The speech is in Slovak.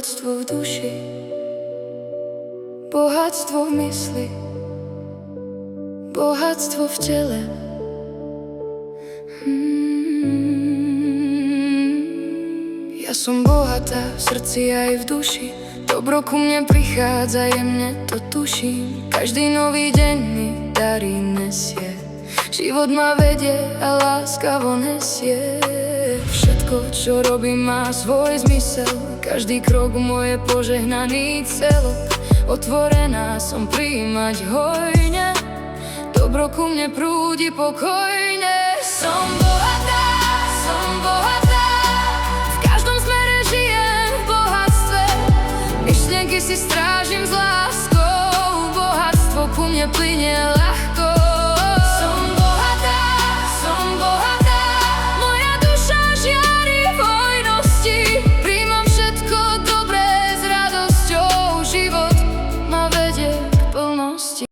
bohatstvo v duši, bohatstvo v mysli, bohatstvo v tele. Ja som bohatá v srdci aj v duši, dobro ku mne prichádza, jemne to tuším. Každý nový deň mi dary nesie, život ma vedie a láskavo nesie. Všetko, čo robím, má svoj zmysel, každý krok môj je požehnaný celok. Otvorená som prijímať hojne, dobro ku mne prúdi pokojne. Som bohatá, v každom smere žijem v bohatstve, myšlienky si strážim s láskou, bohatstvo ku mne plynie